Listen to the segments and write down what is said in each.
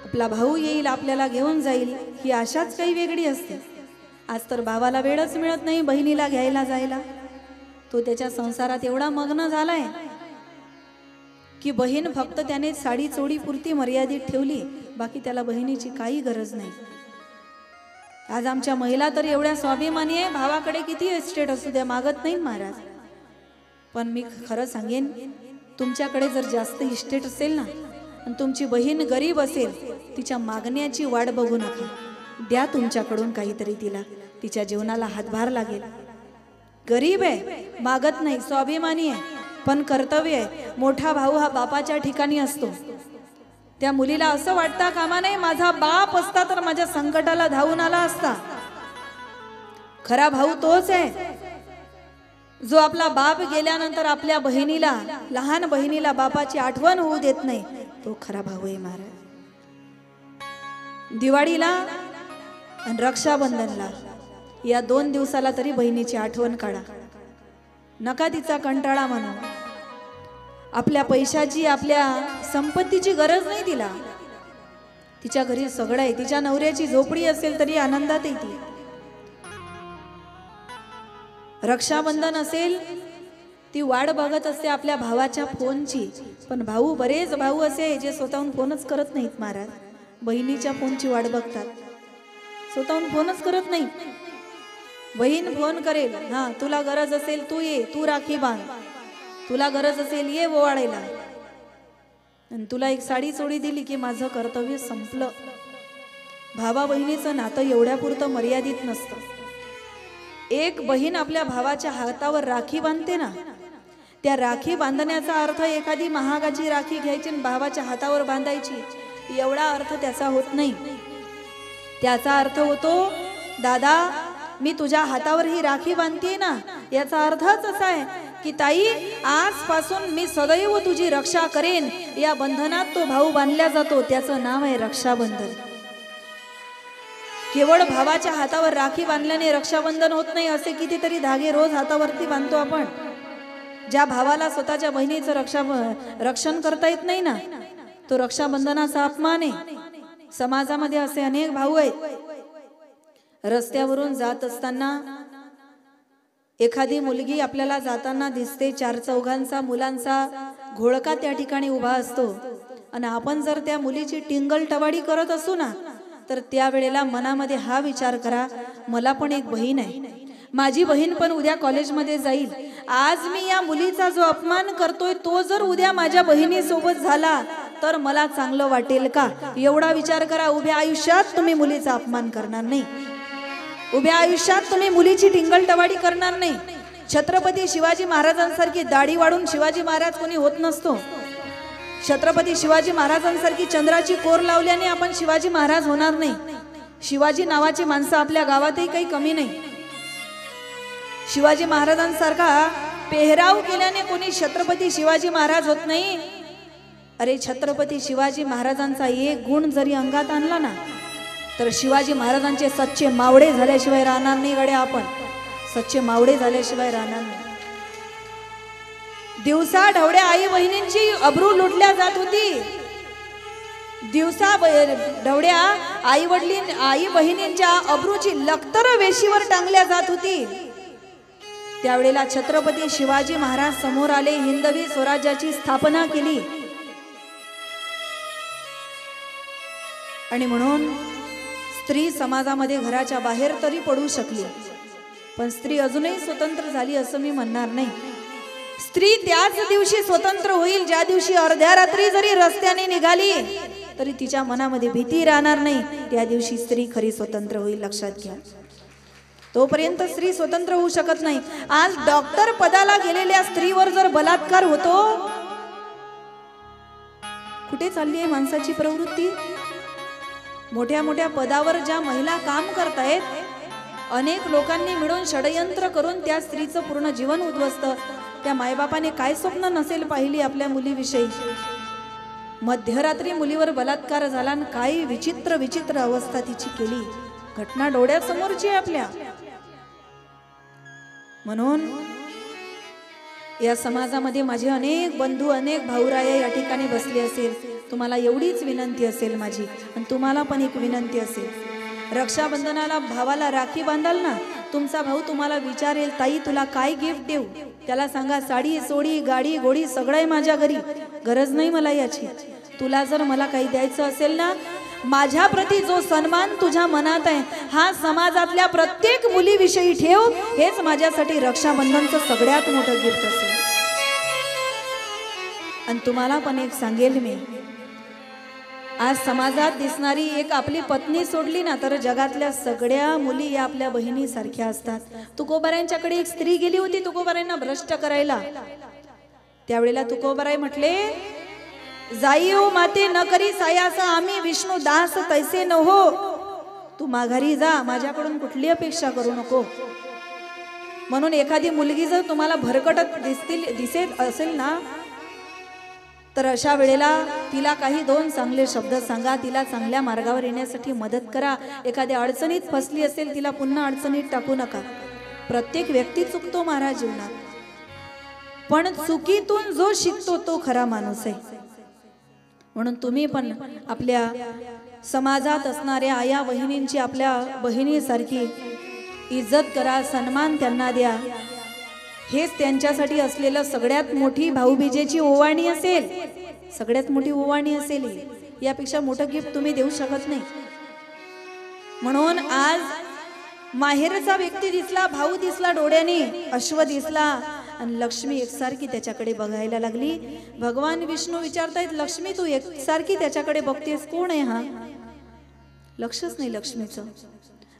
आपला भाऊ येईल आपल्याला घेऊन जाईल ही आशाच काही वेगळी असते। आज तर भावाला वेळच मिळत नाही बहिणीला घ्यायला जायला। तो त्याच्या संसारात एवढा मग्न झालाय की बहीण फक्त त्याने साडी चोडी पुरती मर्यादित ठेवली, बाकी त्याला बहिणीची काही गरज नाही। आज आमच्या महिला तर एवढ्या स्वाभिमानी आहे, भावाकडे किती एस्टेट असू द्या मागत नाही महाराज। पण मी खरं सांगेन, तुमच्याकडे जर जास्त इस्टेट असेल ना आणि तुमची बहीण गरीब असेल, तिच्या मागण्याची वाट बघू नका, द्या तुमच्याकडून काहीतरी तिला, तिच्या जीवनाला हातभार लागेल। गरीब आहे मागत नाही, स्वाभिमानी आहे, पण कर्तव्य आहे। मोठा भाऊ हा बापाच्या ठिकाणी असतो। त्या मुलीला असं वाटता कामा नये माझा बाप असता तर माझ्या संकटाला धावून आला असता। खरा भाऊ तोच आहे जो आपला बाप गेल्यानंतर आपल्या बहिणीला, लहान बहिणीला बापाची आठवण होऊ देत नाही, तो खरा भाऊ आहे महाराज। दिवाळीला आणि रक्षाबंधनला या 2 दिवसाला तरी बहिणीची आठवण काढा, नका तिचा कंटाळा म्हणू। आपल्या पैशाची आपल्या संपत्तीची गरज नाही तिला, तिच्या घरी सगळं आहे। तिच्या नवऱ्याची झोपडी असेल तरी आनंदात येते। रक्षाबंधन असेल ती वाट बघत असते आपल्या भावाच्या फोनची, पण बरेच भाऊ असे जे स्वतःहून फोनच करत नाहीत महाराज, बहिणीच्या फोनची वाट बघतात, स्वतःहून फोनच करत नाही। बहीण फोन करेल, हा तुला गरज असेल तू ये, तू राखी बांध, तुला गरज असेल ये ओवाळायला, आणि तुला एक साडी चोडी दिली की माझं कर्तव्य संपलं। भावा बहिणीचं नातं एवढ्यापुरतं मर्यादित नसतं। एक बहीण आपल्या भावाच्या हातावर राखी बांधते ना, त्या राखी बांधण्याचा अर्थ एखादी महागाची राखी घ्यायची आणि भावाच्या हातावर बांधायची एवढा अर्थ त्याचा होत नाही। त्याचा अर्थ होतो, दादा मी तुझ्या हातावर ही राखी बांधते ना, याचा अर्थच असा आहे की ताई आजपासून मी सदैव तुझी रक्षा करेन। या बंधनात तो भाऊ बांधला जातो, त्याचं नाव आहे रक्षाबंधन। केवळ भावाच्या हातावर राखी बांधल्याने रक्षाबंधन होत नाही, असे कितीतरी धागे रोज हातावरती बांधतो आपण। ज्या भावाला स्वतःच्या बहिणीचं रक्षण करता येत नाही ना, तो रक्षाबंधनाचा अपमान आहे। समाजामध्ये असे अनेक भाऊ आहेत, रस्त्यावरून जात असताना एखादी मुलगी आपल्याला जाताना दिसते, 4 चौघांचा मुलांचा घोळका त्या ठिकाणी उभा असतो, आणि आपण जर त्या मुलीची टिंगल टवाडी करत असू ना, तर त्यावेळेला मनामध्ये हा विचार करा, मला पण एक बहीण आहे, माझी बहीण पण उद्या कॉलेजमध्ये जाईल, आज मी या मुलीचा जो अपमान करतोय तो जर उद्या माझ्या बहिणीसोबत झाला तर मला चांगलं वाटेल का, एवढा विचार करा। उभ्या आयुष्यात तुम्ही मुलीचा अपमान करणार नाही, उभ्या आयुष्यात तुम्ही मुलीची टिंगल टवाडी करणार नाही। छत्रपती शिवाजी महाराजांसारखी दाढी वाढून शिवाजी महाराज कोणी होत नसतो। छत्रपती शिवाजी महाराजांसारखी चंद्राची कोर लावल्याने आपण शिवाजी महाराज होणार नाही। शिवाजी नावाची माणसं आपल्या गावातही काही कमी नाही। शिवाजी महाराजांसारखा पेहराव केल्याने कोणी छत्रपती शिवाजी महाराज होत नाही। अरे छत्रपती शिवाजी महाराजांचा एक गुण जरी अंगात आणला ना, तर शिवाजी महाराजांचे सच्चे मावडे झाल्याशिवाय राहणार नाही गड्या, आपण सच्चे मावडे झाल्याशिवाय राहणार नाही। दिवसा ढवड्या आई बहिणींची अब्रू लुटल्या जात होती, दिवसा ढवड्या आई बहिणींच्या अब्रूची लखतर वेशीवर टांगल्या जात होती। त्यावेळेला छत्रपती शिवाजी महाराज समोर आले, हिंदवी स्वराज्याची स्थापना केली, आणि म्हणून स्त्री समाजामध्ये घराच्या बाहेर तरी पडू शकली, पण स्त्री अजूनही स्वतंत्र झाली असं मी म्हणणार नाही। स्त्री त्याच दिवशी स्वतंत्र होईल ज्या दिवशी अर्ध्या रात्री जरी रस्त्याने निघाली तरी तिच्या मनामध्ये भीती राहणार नाही, त्या दिवशी स्त्री खरी स्वतंत्र होईल, लक्षात घ्या। तोपर्यंत स्त्री स्वतंत्र होऊ शकत नाही। आज डॉक्टर पदाला गेलेल्या स्त्रीवर जर बलात्कार होतो, कुठे चालली आहे माणसाची प्रवृत्ती? मोठ्या मोठ्या पदावर ज्या महिला काम करतायत, अनेक लोकांनी मिळून षडयंत्र करून त्या स्त्रीचं पूर्ण जीवन उद्ध्वस्त। त्या मायबापाने काय स्वप्न नसेल पाहिली आपल्या मुलीविषयी? मध्यरात्री मुलीवर बलात्कार झाला आणि काय विचित्र विचित्र अवस्था तिची केली, घटना डोळ्यासमोरची आपल्या। म्हणून या समाजामध्ये माझे अनेक बंधू, अनेक भाऊराया या ठिकाणी बसले असेल, तुम्हाला एवढीच विनंती असेल माझी, आणि तुम्हाला पण एक विनंती असेल, रक्षाबंधनाला भावाला राखी बांधाल ना, तुमचा भाऊ तुम्हाला विचारेल ताई तुला काय गिफ्ट देऊ, त्याला सांगा साडी सोडी गाडी गोडी सगळं आहे माझ्या घरी, गरज नाही मला याची. तुला जर मला काही द्यायचं असेल ना, माझ्या प्रती जो सन्मान तुझ्या मनात आहे हा समाजातल्या प्रत्येक मुलीविषयी ठेव, हेच माझ्यासाठी रक्षाबंधनचं सगळ्यात मोठं गिफ्ट असेल. आणि तुम्हाला पण एक सांगेल मी, आज समाजात दिसणारी एक आपली पत्नी सोडली ना, तर जगातल्या सगळ्या मुली या आपल्या बहिणीसारख्या असतात. तुकोबारायांच्याकडे एक स्त्री गेली होती तुकोबारायांना भ्रष्ट करायला. त्यावेळेला तुकोबाराय म्हटले, जाई हो माते न करी सायासा, आम्ही विष्णू दास तैसे न हो, तू माघारी जा, माझ्याकडून कुठली अपेक्षा करू नको. म्हणून एखादी मुलगी जर तुम्हाला भरकटत दिसेल असेल ना, तर अशा वेळेला तिला काही दोन चांगले शब्द सांगा, तिला चांगल्या मार्गावर येण्यासाठी मदत करा. एखाद्या अडचणीत फसली असेल तिला पुन्हा अडचणीत टाकू नका. प्रत्येक व्यक्ती चुकतो महाराज जीवनात, पण चुकीतून जो शिकतो तो खरा माणूस आहे. म्हणून तुम्ही पण आपल्या समाजात असणाऱ्या आया बहिणींची आपल्या बहिणीसारखी इज्जत करा, सन्मान त्यांना द्या. हेच त्यांच्यासाठी असलेलं सगळ्यात मोठी भाऊबीजेची ओवाळणी असेल, सगळ्यात मोठी ओवाळणी असेल. यापेक्षा मोठं गिफ्ट तुम्ही देऊ शकत नाही. म्हणून आज माहेरचा व्यक्ती दिसला, भाऊ दिसला डोळ्याने, अश्व दिसला, आणि लक्ष्मी एकसारखी त्याच्याकडे बघायला लागली. भगवान विष्णू विचारतायत, लक्ष्मी तू एकसारखी त्याच्याकडे बघतेस, कोण आहे हा? लक्षच नाही लक्ष्मीचं.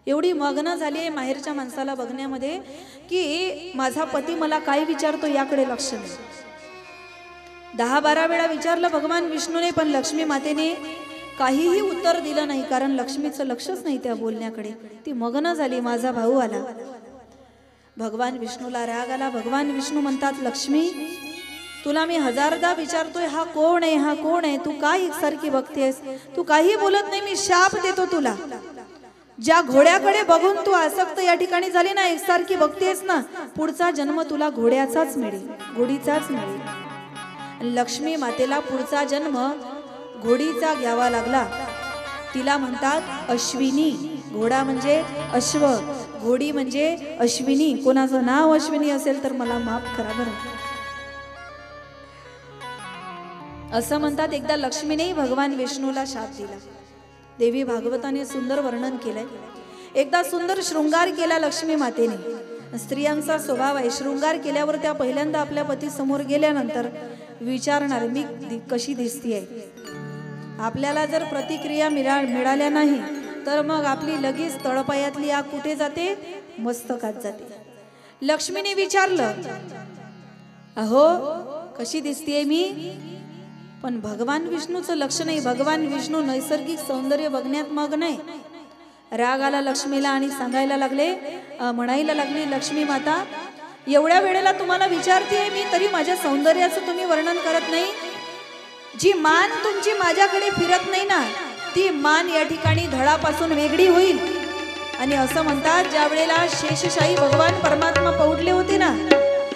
एवढी मग्न झाली आहे माहेरच्या माणसाला बघण्यामध्ये की माझा पती मला काय विचारतो याकडे लक्ष नाही. 10-12 वेळा विचारलं भगवान विष्णूने, पण लक्ष्मी मातेने काहीही उत्तर दिलं नाही, कारण लक्ष्मीचं लक्षच नाही त्या बोलण्याकडे. ती मग्न झाली. माझा भाऊ आला, भगवान विष्णूला राग आला. भगवान विष्णू म्हणतात, लक्ष्मी तुला मी 1000दा विचारतोय हा कोण आहे, हा कोण आहे, तू काय एकसारखी बघतेस, तू काही बोलत नाही, मी शाप देतो तुला. ज्या घोड्याकडे बघून तू आसक्त या ठिकाणी झाली ना, एकसारखी बघतेस ना, पुढचा जन्म तुला घोड्याचाच मिळेल, घोडीचाच मिळेल. लक्ष्मी मातेला पुढचा जन्म घोडीचा घ्यावा लागला. तिला म्हणतात अश्विनी. घोडा म्हणजे अश्व, घोडी म्हणजे अश्विनी. कोणाचं नाव अश्विनी असेल तर मला माफ करा बरं. असं म्हणतात एकदा लक्ष्मीने भगवान विष्णूला शाप दिला. देवी भागवताने सुंदर वर्णन केलंय. एकदा सुंदर शृंगार केला लक्ष्मी मातेने. स्त्रियांचा स्वभाव आहे, शृंगार केल्यावर त्या पहिल्यांदा आपल्या पती समोर गेल्यानंतर विचारणार मी कशी दिसतीये. आपल्याला जर प्रतिक्रिया मिळाल्या नाही तर मग आपली लगेच तळपायातली आग कुठे जाते, मस्तकात जाते. लक्ष्मीने विचारलं, अहो कशी दिसतीये मी, पण भगवान विष्णूचं लक्ष नाही. भगवान विष्णू नैसर्गिक सौंदर्य बघण्यात मग्न आहे. राग आला लक्ष्मीला आणि सांगायला लागले, म्हणायला लागली, लक्ष्मी माता एवढ्या वेळेला तुम्हाला विचारतेय मी, तरी माझ्या सौंदर्याचं तुम्ही वर्णन करत नाही. जी मान तुमची माझ्याकडे फिरत नाही ना, ती मान या ठिकाणी धडापासून वेगळी होईल. आणि असं म्हणतात, ज्या वेळेला शेषशाही भगवान परमात्मा पौडले होते ना,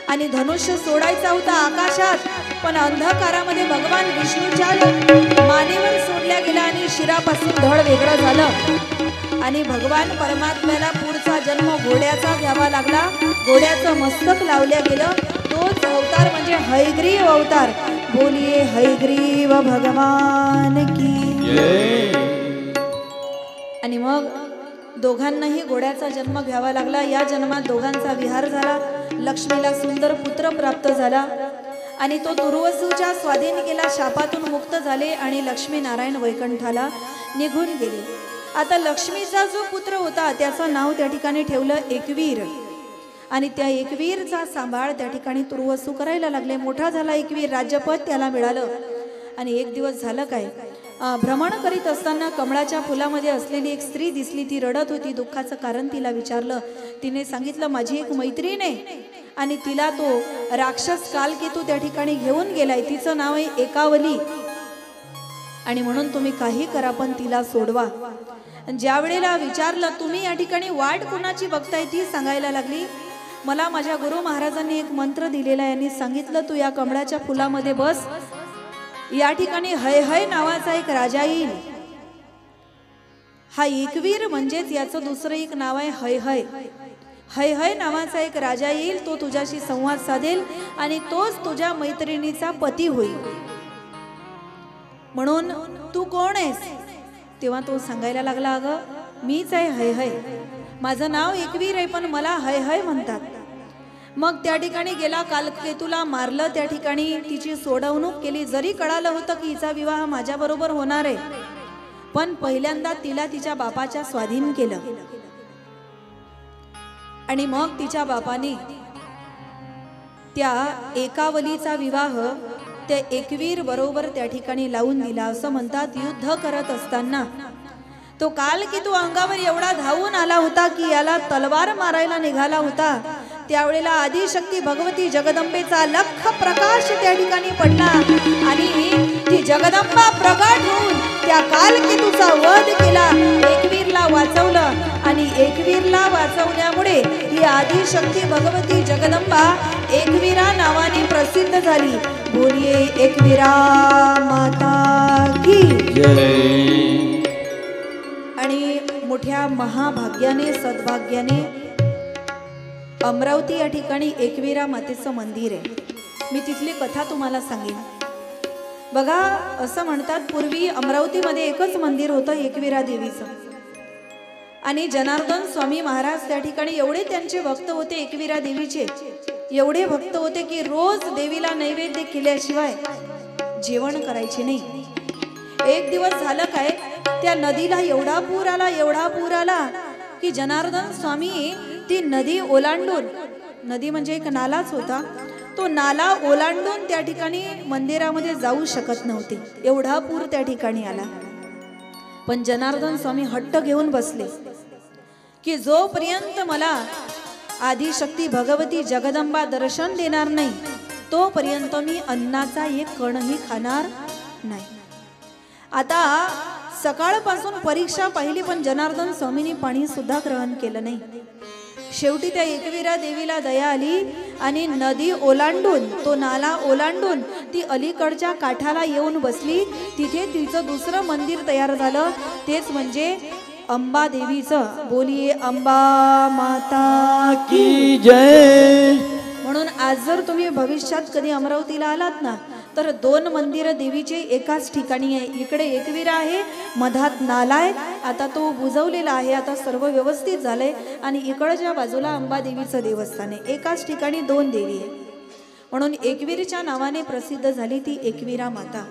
आणि धनुष्य सोडायचा होता आकाशात, पण अंधकारामध्ये भगवान विष्णूच्या मानेवर सोडल्या गेला आणि शिरापासून धड वेगळं झालं. आणि भगवान परमात्म्याला पुढचा जन्म घोड्याचा घ्यावा लागला. घोड्याचं मस्तक लावल्या गेलं. तोच अवतार म्हणजे हयग्रीव अवतार. बोलिये हयग्रीव भगवान की. आणि मग दोघांनाही घोड्याचा जन्म घ्यावा लागला. या जन्मात दोघांचा विहार झाला. लक्ष्मीला सुंदर पुत्र प्राप्त झाला आणि तो तुर्वसूच्या स्वाधीन केला. शापातून मुक्त झाले आणि लक्ष्मी नारायण वैकुंठाला निघून गेले. आता लक्ष्मीचा जो पुत्र होता त्याचं नाव त्या ठिकाणी ठेवलं एकवीर. आणि त्या एकवीरचा सांभाळ त्या ठिकाणी तुर्वसू करायला लागले. मोठा झाला एकवीर, राज्यपद त्याला मिळालं. आणि एक दिवस झालं काय, भ्रमण करीत असताना कमळाच्या फुलामध्ये असलेली एक स्त्री दिसली. ती रडत होती. दुःखाचं कारण तिला विचारलं. तिने सांगितलं, माझी एक मैत्रीण आहे आणि तिला तो राक्षस कालकेतू त्या ठिकाणी घेऊन गेलाय. तिचं नाव आहे एकावली आणि म्हणून तुम्ही काही करा पण तिला सोडवा. ज्या वेळेला विचारलं, तुम्ही या ठिकाणी वाट कोणाची बघताय, ती सांगायला लागली, मला माझ्या गुरु महाराजांनी एक मंत्र दिलेला आहे. यांनी सांगितलं, तू या कमळाच्या फुलामध्ये बस, या ठिकाणी हय हय नावाचा एक राजा येईल. हा एकवीर म्हणजेच याचं दुसरं एक नाव आहे हय हय. हय हय नावाचा एक राजा येईल, तो तुझ्याशी संवाद साधेल आणि तोच तुझ्या मैत्रिणीचा पती होईल. म्हणून तू कोण आहेस? तेव्हा तो सांगायला लागला, अगं मीच आहे हय हय, माझं नाव एकवीर आहे पण मला हय हय म्हणतात. मग त्या ठिकाणी गेला, कालकेतूला मारलं, त्या ठिकाणी तिची सोडवणूक केली. जरी कळालं होतं की हिचा विवाह माझ्याबरोबर होणार आहे, पण पहिल्यांदा तिला तिच्या बापाच्या स्वाधीन केलं. आणि मग तिच्या बापाने त्या एकावलीचा विवाह त्या एकवीर बरोबर त्या ठिकाणी लावून दिला. असं म्हणतात, युद्ध करत असताना तो कालकेतू अंगावर एवढा धावून आला होता की याला तलवार मारायला निघाला होता. त्यावेळेला आदिशक्ती भगवती जगदंबेचा लख प्रकाश त्या ठिकाणी पडला आणि ती जगदंबा प्रकट होऊन त्या कालकेतूचा वध केला, एकवीरला वाचवलं. आणि एकवीरला वाचवल्यामुळे ही आदिशक्ती भगवती जगदंबा एकवीरा नावाने प्रसिद्ध झाली. बोलिये एकवीरा माता की जय. आणि मोठ्या महाभाग्याने सद्भाग्याने अमरावती या ठिकाणी एकवीरा मातेचं मंदिर आहे. मी तिथली कथा तुम्हाला सांगेन. बघा, असं म्हणतात पूर्वी अमरावतीमध्ये एकच मंदिर होतं एकवीरा देवीचं. आणि जनार्दन स्वामी महाराज त्या ठिकाणी एवढे त्यांचे भक्त होते एकवीरा देवीचे, एवढे भक्त होते की रोज देवीला नैवेद्य केल्याशिवाय जेवण करायचे नाही. एक दिवस झालं काय, त्या नदीला एवढा पूर आला की जनार्दन स्वामी ती नदी ओलांडून, नदी म्हणजे एक नालाच होता, तो नाला ओलांडून त्या ठिकाणी मंदिरामध्ये जाऊ शकत नव्हते, एवढा पूर त्या ठिकाणी आला. पण जनार्दन स्वामी हट्ट घेऊन बसले की जोपर्यंत मला आदिशक्ती भगवती जगदंबा दर्शन देणार नाही तोपर्यंत मी अन्नाचा एक कणही खाणार नाही. आता सकाळपासून परीक्षा पाहिली पण जनार्दन स्वामींनी पाणी सुद्धा ग्रहण केलं नाही. शेवटी त्या एकवीरा देवीला दया आली आणि नदी ओलांडून, तो नाला ओलांडून ती अलीकडच्या काठाला येऊन बसली. तिथे तिचं दुसरं मंदिर तयार झालं, तेच म्हणजे अंबा देवीचं. बोलिये अंबा माता की जय. म्हणून आज जर तुम्ही भविष्यात कधी अमरावतीला आलात ना, तर दोन मंदिर देवीचे एकाच ठिकाणी आहे. इकडे एकवीरा आहे, मधात नाला आहे, आता तो बुजवलेला आहे, आता सर्व व्यवस्थित झालंय. आणि इकडच्या बाजूला अंबा देवीचं देवस्थान आहे. एकाच ठिकाणी दोन देवी आहे, म्हणून एकवीरच्या नावाने प्रसिद्ध झाली ती एकवीरा माता.